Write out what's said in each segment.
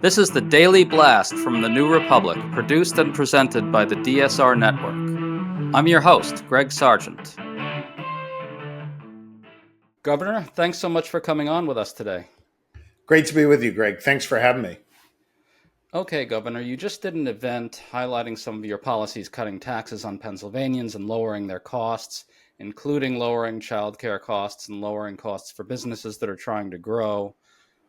This is the Daily Blast from the New Republic, produced and presented by the DSR Network. I'm your host, Greg Sargent. Governor, thanks so much for coming on with us today. Great to be with you, Greg. Thanks for having me. Okay, Governor, you just did an event highlighting some of your policies cutting taxes on Pennsylvanians and lowering their costs, including lowering childcare costs and lowering costs for businesses that are trying to grow.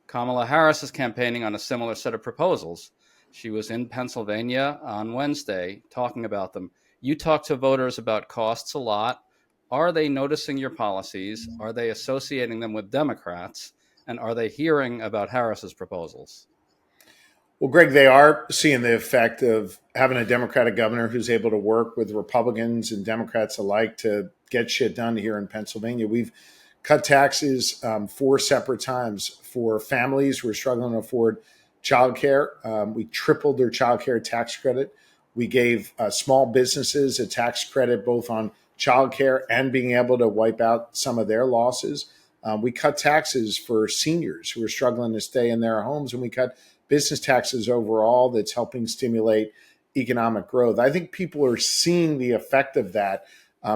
Kamala Harris is campaigning on a similar set of proposals. She was in Pennsylvania on Wednesday talking about them. You talk to voters about costs a lot. Are they noticing your policies? Are they associating them with Democrats? And are they hearing about Harris's proposals? Well, Greg, they are seeing the effect of having a Democratic governor who's able to work with Republicans and Democrats alike to get shit done here in Pennsylvania. We've cut taxes 4 separate times for families who are struggling to afford childcare. We tripled their childcare tax credit. We gave small businesses a tax credit both on childcare and being able to wipe out some of their losses. We cut taxes for seniors who are struggling to stay in their homes, and we cut business taxes overall that's helping stimulate economic growth. I think people are seeing the effect of that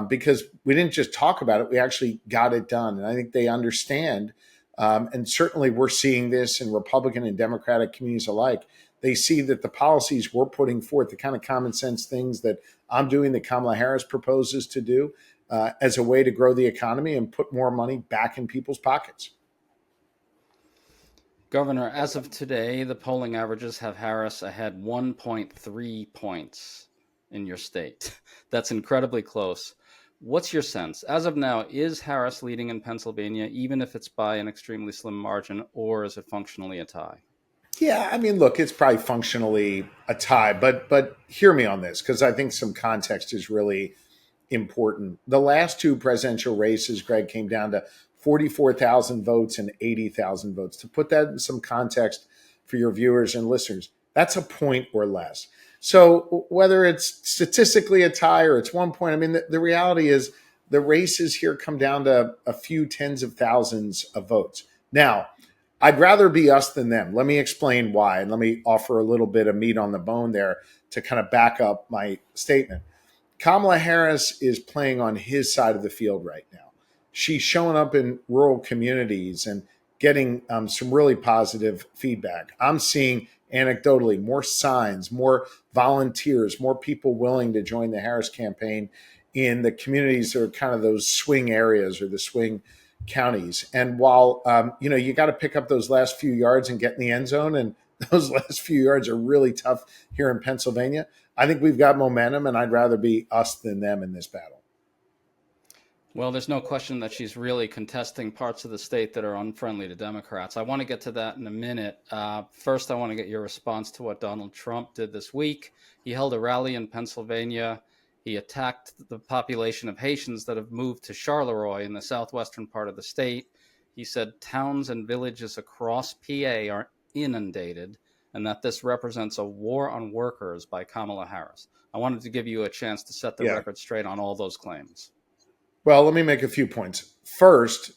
because we didn't just talk about it, we actually got it done. And I think they understand, and certainly we're seeing this in Republican and Democratic communities alike. They see that the policies we're putting forth, the kind of common sense things that I'm doing, that Kamala Harris proposes to do as a way to grow the economy and put more money back in people's pockets. Governor, as of today, the polling averages have Harris ahead 1.3 points in your state. That's incredibly close. What's your sense? As of now, is Harris leading in Pennsylvania, even if it's by an extremely slim margin, or is it functionally a tie? Yeah, I mean, look, it's probably functionally a tie, but hear me on this, because I think some context is really important. The last 2 presidential races, Greg, came down to 44,000 votes and 80,000 votes. To put that in some context for your viewers and listeners, that's a point or less. So whether it's statistically a tie or it's 1 point, I mean, the reality is the races here come down to a few tens of thousands of votes. Now, I'd rather be us than them. Let me explain why, and let me offer a little bit of meat on the bone there to kind of back up my statement. Kamala Harris is playing on his side of the field right now. She's showing up in rural communities and getting some really positive feedback. I'm seeing anecdotally more signs, more volunteers, more people willing to join the Harris campaign in the communities that are kind of those swing areas or the swing counties. And while, you got to pick up those last few yards and get in the end zone, and those last few yards are really tough here in Pennsylvania, I think we've got momentum, and I'd rather be us than them in this battle. Well, there's no question that she's really contesting parts of the state that are unfriendly to Democrats. I want to get to that in a minute. First, I want to get your response to what Donald Trump did this week. He held a rally in Pennsylvania. He attacked the population of Haitians that have moved to Charleroi in the southwestern part of the state. He said towns and villages across PA are inundated and that this represents a war on workers by Kamala Harris. I wanted to give you a chance to set the record straight on all those claims. Well, let me make a few points. First,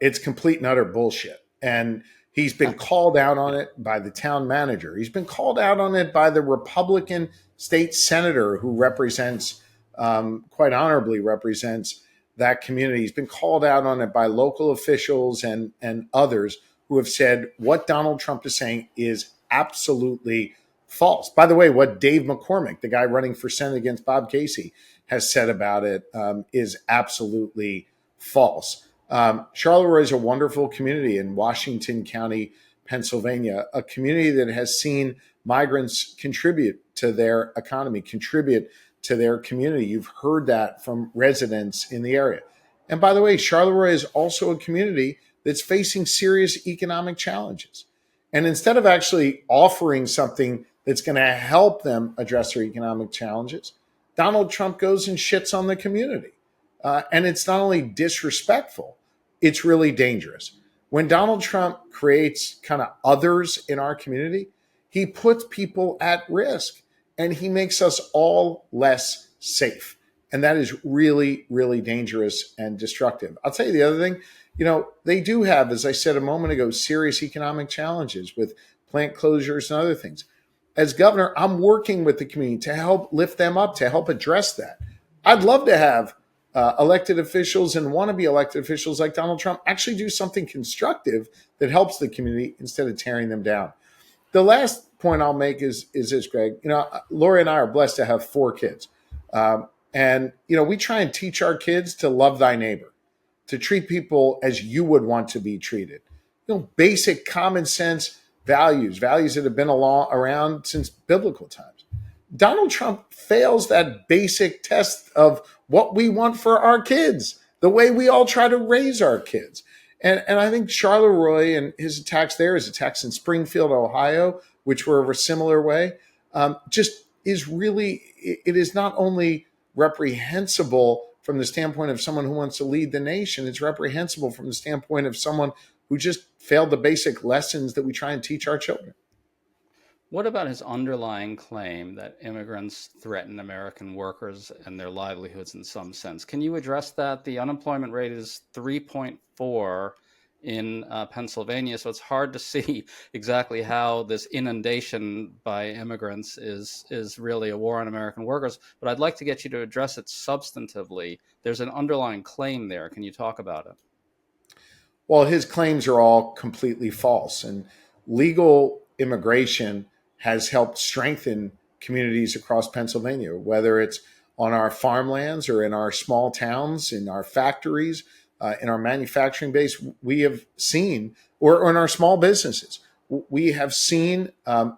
it's complete and utter bullshit. And he's been called out on it by the town manager. He's been called out on it by the Republican state senator who represents, quite honorably represents that community. He's been called out on it by local officials and others who have said what Donald Trump is saying is absolutely false. By the way, what Dave McCormick, the guy running for Senate against Bob Casey, has said about it is absolutely false. Charleroi is a wonderful community in Washington County, Pennsylvania, a community that has seen migrants contribute to their economy, contribute to their community. You've heard that from residents in the area. And by the way, Charleroi is also a community that's facing serious economic challenges. And instead of actually offering something that's going to help them address their economic challenges, Donald Trump goes and shits on the community. And it's not only disrespectful, it's really dangerous. When Donald Trump creates kind of others in our community, he puts people at risk and he makes us all less safe. And that is really, really dangerous and destructive. I'll tell you the other thing, they do have, as I said a moment ago, serious economic challenges with plant closures and other things. As governor, I'm working with the community to help lift them up, to help address that. I'd love to have elected officials and wannabe elected officials like Donald Trump actually do something constructive that helps the community instead of tearing them down. The last point I'll make is this, Greg. Lori and I are blessed to have 4 kids. And we try and teach our kids to love thy neighbor, to treat people as you would want to be treated. Basic common sense values that have been around since biblical times. Donald Trump fails that basic test of what we want for our kids, the way we all try to raise our kids. And I think Charleroi and his attacks there, his attacks in Springfield, Ohio, which were of a similar way, just is really, it is not only reprehensible from the standpoint of someone who wants to lead the nation, it's reprehensible from the standpoint of someone who just failed the basic lessons that we try and teach our children. What about his underlying claim that immigrants threaten American workers and their livelihoods in some sense? Can you address that? The unemployment rate is 3.4 in Pennsylvania, so it's hard to see exactly how this inundation by immigrants is really a war on American workers. But I'd like to get you to address it substantively. There's an underlying claim there. Can you talk about it? Well, his claims are all completely false, and legal immigration has helped strengthen communities across Pennsylvania, whether it's on our farmlands or in our small towns, in our factories, in our manufacturing base. We have seen, or in our small businesses, we have seen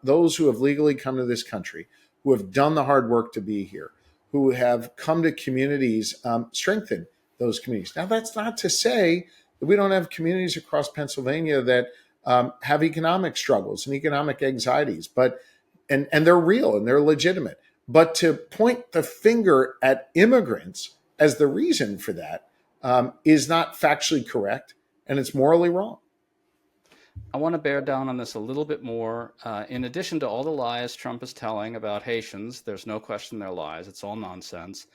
those who have legally come to this country, who have done the hard work to be here, who have come to communities, strengthen those communities. Now, that's not to say that we don't have communities across Pennsylvania that have economic struggles and economic anxieties, but and they're real and they're legitimate. But to point the finger at immigrants as the reason for that is not factually correct, and it's morally wrong. I want to bear down on this a little bit more. In addition to all the lies Trump is telling about Haitians, there's no question they're lies. It's all nonsense.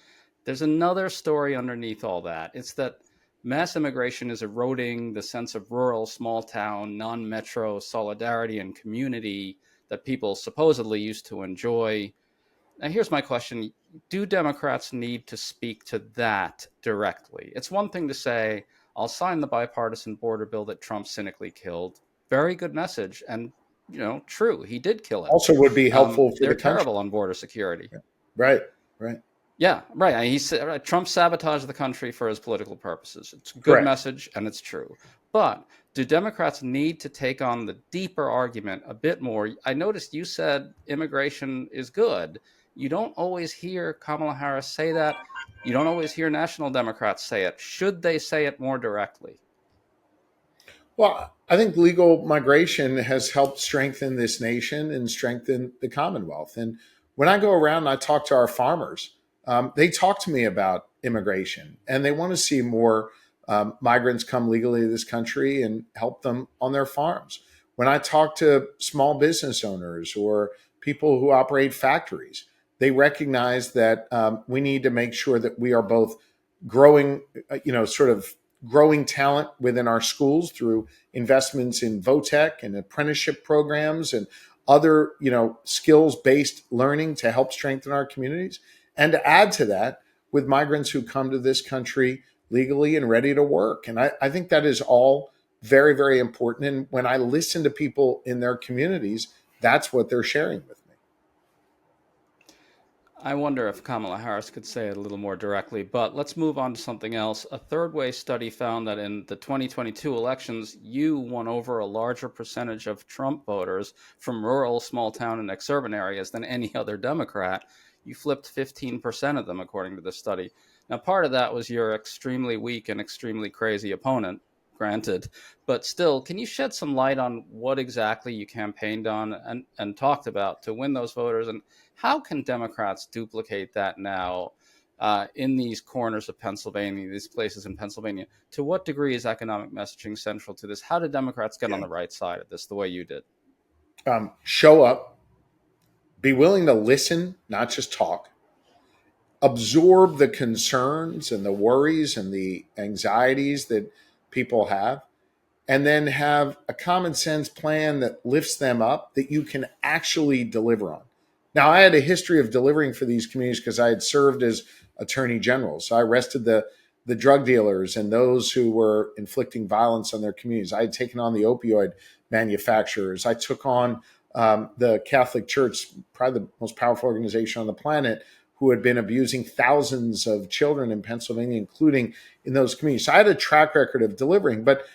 There's another story underneath all that. It's that mass immigration is eroding the sense of rural, small town, non-metro solidarity and community that people supposedly used to enjoy. Now, here's my question. Do Democrats need to speak to that directly? It's one thing to say, I'll sign the bipartisan border bill that Trump cynically killed. Very good message. And, true, he did kill it. Also would be helpful for the country. They're terrible on border security. Right. Yeah, right. He said Trump sabotaged the country for his political purposes. It's a good Correct. message, and it's true. But do Democrats need to take on the deeper argument a bit more? I noticed you said immigration is good. You don't always hear Kamala Harris say that. You don't always hear national Democrats say it. Should they say it more directly? Well, I think legal migration has helped strengthen this nation and strengthen the Commonwealth. And when I go around and I talk to our farmers, they talk to me about immigration, and they want to see more migrants come legally to this country and help them on their farms. When I talk to small business owners or people who operate factories, they recognize that we need to make sure that we are both growing, growing talent within our schools through investments in VOTEC and apprenticeship programs and other, skills-based learning to help strengthen our communities. And to add to that, with migrants who come to this country legally and ready to work. And I think that is all very, very important. And when I listen to people in their communities, that's what they're sharing with me. I wonder if Kamala Harris could say it a little more directly, but let's move on to something else. A third way study found that in the 2022 elections, you won over a larger percentage of Trump voters from rural, small town, and exurban areas than any other Democrat. You flipped 15% of them, according to the study. Now, part of that was your extremely weak and extremely crazy opponent, granted. But still, can you shed some light on what exactly you campaigned on and talked about to win those voters? And how can Democrats duplicate that now in these corners of Pennsylvania, these places in Pennsylvania? To what degree is economic messaging central to this? How do Democrats get on the right side of this the way you did? Show up. Be willing to listen, not just talk. Absorb the concerns and the worries and the anxieties that people have. and then have a common sense plan that lifts them up that you can actually deliver on. Now, I had a history of delivering for these communities because I had served as attorney general. So I arrested the drug dealers and those who were inflicting violence on their communities. I had taken on the opioid manufacturers. I took on the Catholic Church, probably the most powerful organization on the planet, who had been abusing thousands of children in Pennsylvania, including in those communities. So I had a track record of delivering, but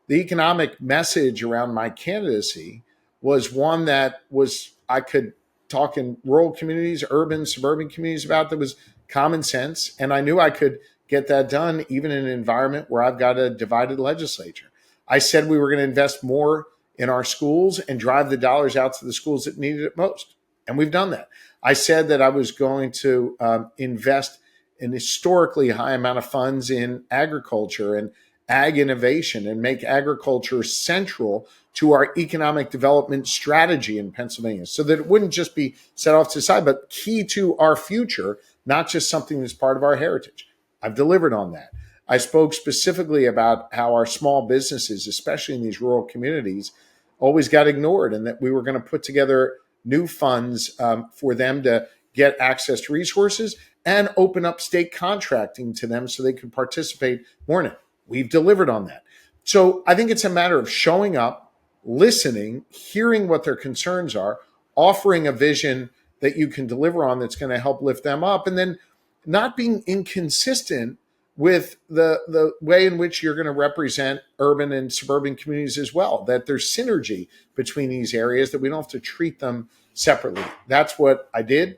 the economic message around my candidacy was one that was I could talk in rural communities, urban, suburban communities about, that was common sense. And I knew I could get that done even in an environment where I've got a divided legislature. I said we were going to invest more in our schools and drive the dollars out to the schools that needed it most. And we've done that. I said that I was going to invest an historically high amount of funds in agriculture and ag innovation and make agriculture central to our economic development strategy in Pennsylvania, so that it wouldn't just be set off to the side, but key to our future, not just something that's part of our heritage. I've delivered on that. I spoke specifically about how our small businesses, especially in these rural communities, always got ignored, and that we were going to put together new funds for them to get access to resources and open up state contracting to them so they could participate more in it. We've delivered on that. So I think it's a matter of showing up, listening, hearing what their concerns are, offering a vision that you can deliver on that's going to help lift them up, and then not being inconsistent with the way in which you're going to represent urban and suburban communities as well, that there's synergy between these areas, that we don't have to treat them separately. That's what I did.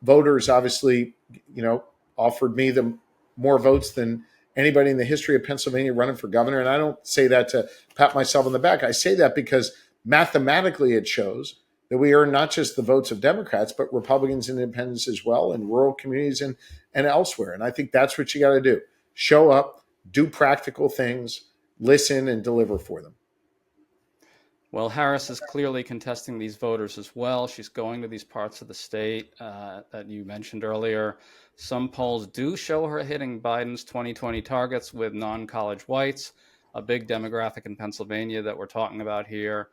Voters obviously, offered me the more votes than anybody in the history of Pennsylvania running for governor. And I don't say that to pat myself on the back. I say that because mathematically it shows that we earn not just the votes of Democrats, but Republicans and independents as well in rural communities and elsewhere. And I think that's what you got to do. Show up, do practical things, listen, and deliver for them. Well, Harris is clearly contesting these voters as well. She's going to these parts of the state that you mentioned earlier. Some polls do show her hitting Biden's 2020 targets with non-college whites, a big demographic in Pennsylvania that we're talking about here.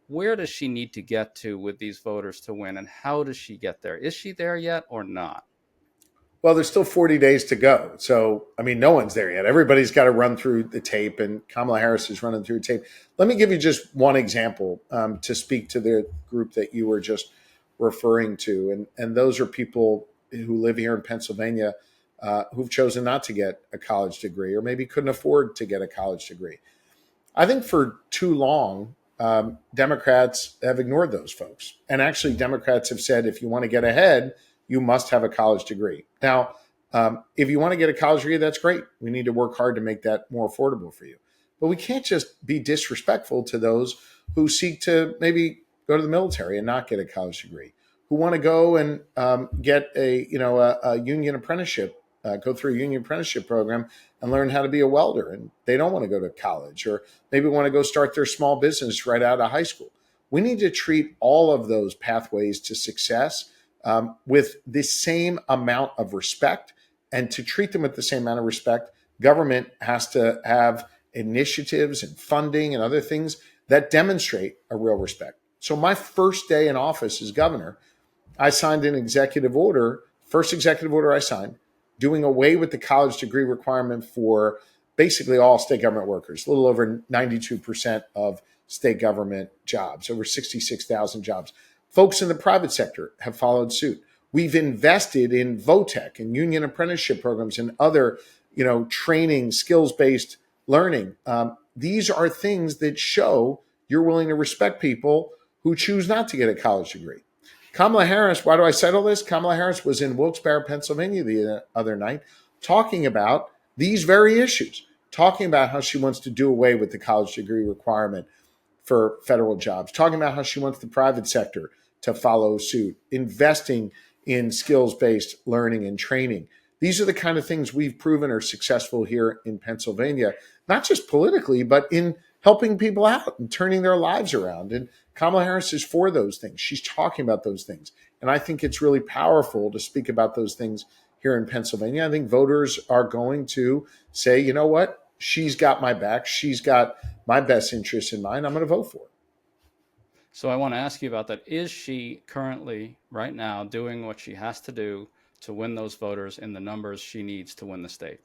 Where does she need to get to with these voters to win, and how does she get there? Is she there yet or not? Well, there's still 40 days to go. So, no one's there yet. Everybody's got to run through the tape, and Kamala Harris is running through the tape. Let me give you just one example to speak to the group that you were just referring to. And those are people who live here in Pennsylvania who've chosen not to get a college degree, or maybe couldn't afford to get a college degree. I think for too long, Democrats have ignored those folks. And actually, Democrats have said, if you want to get ahead, you must have a college degree. Now, if you want to get a college degree, that's great. We need to work hard to make that more affordable for you. But we can't just be disrespectful to those who seek to maybe go to the military and not get a college degree, who want to go and get a union apprenticeship, go through a union apprenticeship program and learn how to be a welder, and they don't want to go to college, or maybe want to go start their small business right out of high school. We need to treat all of those pathways to success with the same amount of respect. And to treat them with the same amount of respect, government has to have initiatives and funding and other things that demonstrate a real respect. So my first day in office as governor, I signed an executive order, first executive order I signed, doing away with the college degree requirement for basically all state government workers, a little over 92% of state government jobs, over 66,000 jobs. Folks in the private sector have followed suit. We've invested in VOTEC and union apprenticeship programs and other, training, skills-based learning. These are things that show you're willing to respect people who choose not to get a college degree. Kamala Harris, why do I cite all this? Kamala Harris was in Wilkes-Barre, Pennsylvania the other night talking about these very issues, talking about how she wants to do away with the college degree requirement for federal jobs, talking about how she wants the private sector to follow suit, investing in skills-based learning and training. These are the kind of things we've proven are successful here in Pennsylvania, not just politically, but in helping people out and turning their lives around. And Kamala Harris is for those things. She's talking about those things. And I think it's really powerful to speak about those things here in Pennsylvania. I think voters are going to say, you know what? She's got my back. She's got my best interests in mind, I'm going to vote for her. So I want to ask you about that. Is she currently, right now, doing what she has to do to win those voters in the numbers she needs to win the state?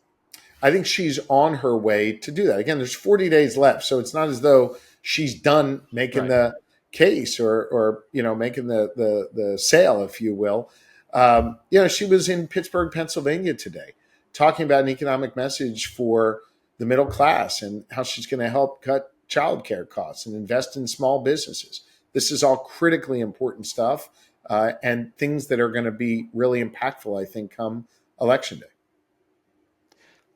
I think she's on her way to do that. Again, there's 40 days left, so it's not as though she's done making Right. the case or making the sale, if you will. She was in Pittsburgh, Pennsylvania today, talking about an economic message for the middle class and how she's going to help cut childcare costs and invest in small businesses. This is all critically important stuff and things that are going to be really impactful, I think, come election day.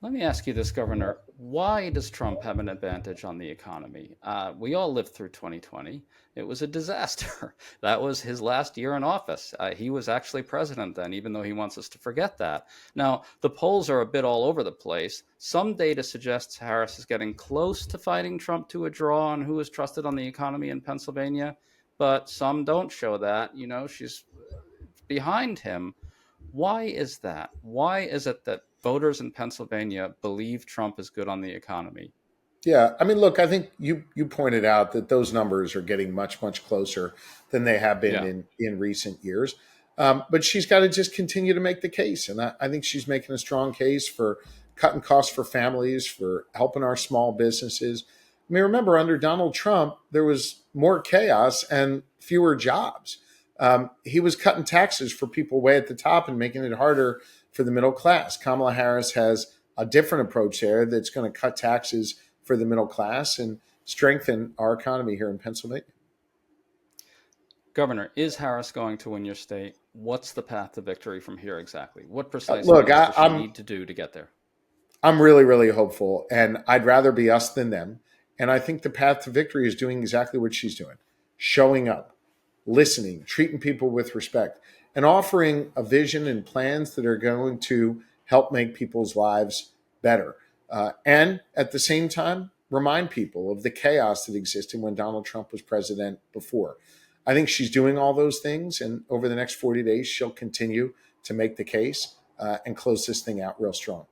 Let me ask you this, Governor. Why does Trump have an advantage on the economy? We all lived through 2020. It was a disaster. That was his last year in office. He was actually president then, even though he wants us to forget that. Now, the polls are a bit all over the place. Some data suggests Harris is getting close to fighting Trump to a draw on who is trusted on the economy in Pennsylvania, but some don't show that. She's behind him. Why is that? Why is it that voters in Pennsylvania believe Trump is good on the economy? Yeah, I mean, look, I think you pointed out that those numbers are getting much, much closer than they have been Yeah. in recent years. But she's got to just continue to make the case. And I think she's making a strong case for cutting costs for families, for helping our small businesses. I mean, remember, under Donald Trump, there was more chaos and fewer jobs. He was cutting taxes for people way at the top and making it harder for the middle class. Kamala Harris has a different approach there that's going to cut taxes for the middle class and strengthen our economy here in Pennsylvania. Governor, is Harris going to win your state? What's the path to victory from here exactly? What precise Look, moves does she need to do to get there? I'm really, really hopeful, and I'd rather be us than them. And I think the path to victory is doing exactly what she's doing, showing up, listening, treating people with respect, and offering a vision and plans that are going to help make people's lives better. And at the same time, remind people of the chaos that existed when Donald Trump was president before. I think she's doing all those things. And over the next 40 days, she'll continue to make the case and close this thing out real strong.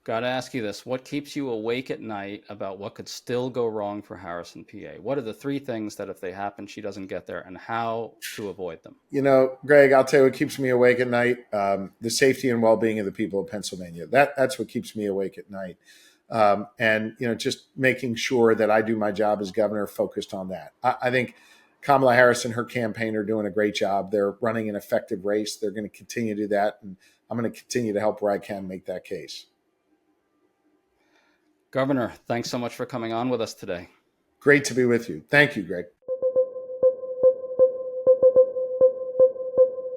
Got to ask you this. What keeps you awake at night about what could still go wrong for Harris and PA? What are the three things that if they happen, she doesn't get there, and how to avoid them? Greg, I'll tell you what keeps me awake at night, the safety and well-being of the people of Pennsylvania. That's what keeps me awake at night. Just making sure that I do my job as governor focused on that. I think Kamala Harris and her campaign are doing a great job. They're running an effective race. They're going to continue to do that, and I'm going to continue to help where I can make that case. Governor, thanks so much for coming on with us today. Great to be with you. Thank you, Greg.